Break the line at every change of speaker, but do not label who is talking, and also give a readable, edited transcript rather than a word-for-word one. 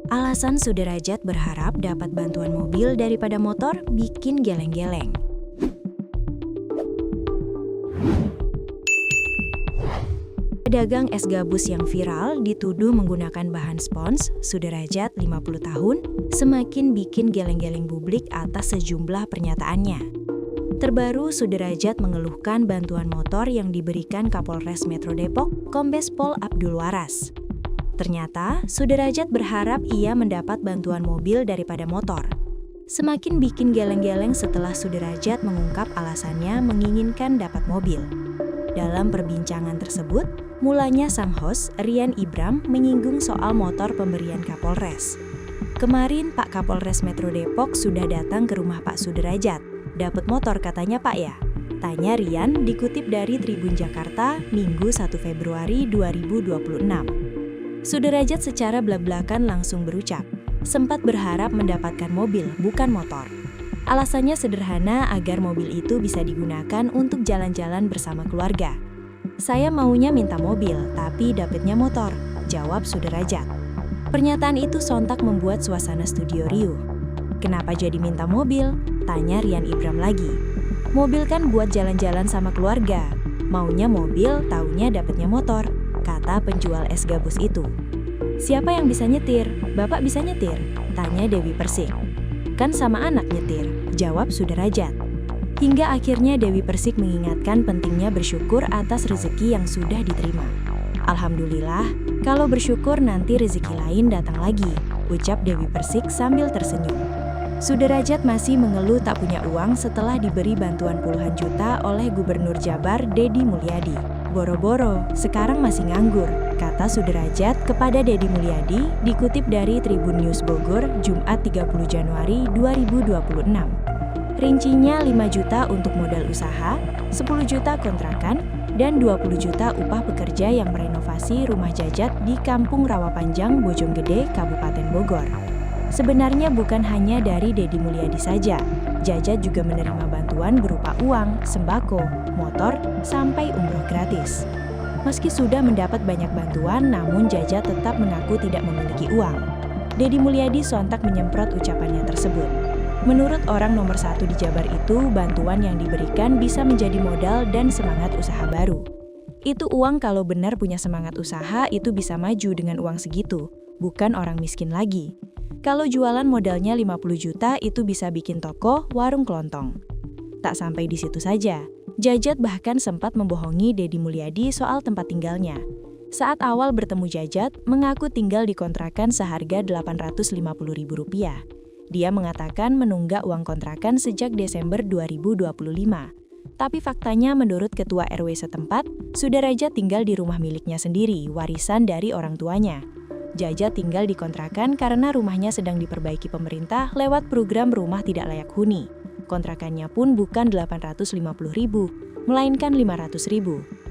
Alasan Sudrajat berharap dapat bantuan mobil daripada motor bikin geleng-geleng. Pedagang es gabus yang viral dituduh menggunakan bahan spons, Sudrajat 50 tahun, semakin bikin geleng-geleng publik atas sejumlah pernyataannya. Terbaru, Sudrajat mengeluhkan bantuan motor yang diberikan Kapolres Metro Depok, Kombes Pol Abdul Waras. Ternyata, Sudrajat berharap ia mendapat bantuan mobil daripada motor. Semakin bikin geleng-geleng setelah Sudrajat mengungkap alasannya menginginkan dapat mobil. Dalam perbincangan tersebut, mulanya sang host, Rian Ibram, menyinggung soal motor pemberian Kapolres. Kemarin Pak Kapolres Metro Depok sudah datang ke rumah Pak Sudrajat. Dapat motor katanya Pak ya? Tanya Rian dikutip dari Tribun Jakarta, Minggu 1 Februari 2026. Sudrajat secara blak-blakan langsung berucap, sempat berharap mendapatkan mobil, bukan motor. Alasannya sederhana agar mobil itu bisa digunakan untuk jalan-jalan bersama keluarga. Saya maunya minta mobil, tapi dapatnya motor, jawab Sudrajat. Pernyataan itu sontak membuat suasana studio riuh. Kenapa jadi minta mobil? Tanya Rian Ibram lagi. Mobil kan buat jalan-jalan sama keluarga. Maunya mobil, taunya dapatnya motor, kata penjual es gabus itu. Siapa yang bisa nyetir? Bapak bisa nyetir? Tanya Dewi Persik. Kan sama anak nyetir, jawab Sudrajat. Hingga akhirnya Dewi Persik mengingatkan pentingnya bersyukur atas rezeki yang sudah diterima. Alhamdulillah, kalau bersyukur nanti rezeki lain datang lagi, ucap Dewi Persik sambil tersenyum. Sudrajat masih mengeluh tak punya uang setelah diberi bantuan puluhan juta oleh Gubernur Jabar Deddy Mulyadi. Boro-boro, sekarang masih nganggur, kata Sudrajat kepada Deddy Mulyadi dikutip dari Tribun News Bogor, Jumat 30 Januari 2026. Rincinya 5 juta untuk modal usaha, 10 juta kontrakan, dan 20 juta upah pekerja yang merenovasi rumah Jajat di Kampung Rawapanjang, Bojonggede, Kabupaten Bogor. Sebenarnya bukan hanya dari Deddy Mulyadi saja, Jajat juga menerima bantuan berupa uang, sembako, motor, sampai umroh gratis. Meski sudah mendapat banyak bantuan, namun Jajat tetap mengaku tidak memiliki uang. Deddy Mulyadi sontak menyemprot ucapannya tersebut. Menurut orang nomor 1 di Jabar itu, bantuan yang diberikan bisa menjadi modal dan semangat usaha baru. Itu uang kalau benar punya semangat usaha itu bisa maju dengan uang segitu, bukan orang miskin lagi. Kalau jualan modalnya 50 juta itu bisa bikin toko, warung kelontong. Tak sampai di situ saja, Jajat bahkan sempat membohongi Deddy Mulyadi soal tempat tinggalnya. Saat awal bertemu Jajat, mengaku tinggal di kontrakan seharga Rp850.000. Dia mengatakan menunggak uang kontrakan sejak Desember 2025. Tapi faktanya menurut Ketua RW setempat, Sudrajat tinggal di rumah miliknya sendiri, warisan dari orang tuanya. Jajat tinggal di kontrakan karena rumahnya sedang diperbaiki pemerintah lewat program rumah tidak layak huni. Kontrakannya pun bukan Rp850.000, melainkan Rp500.000.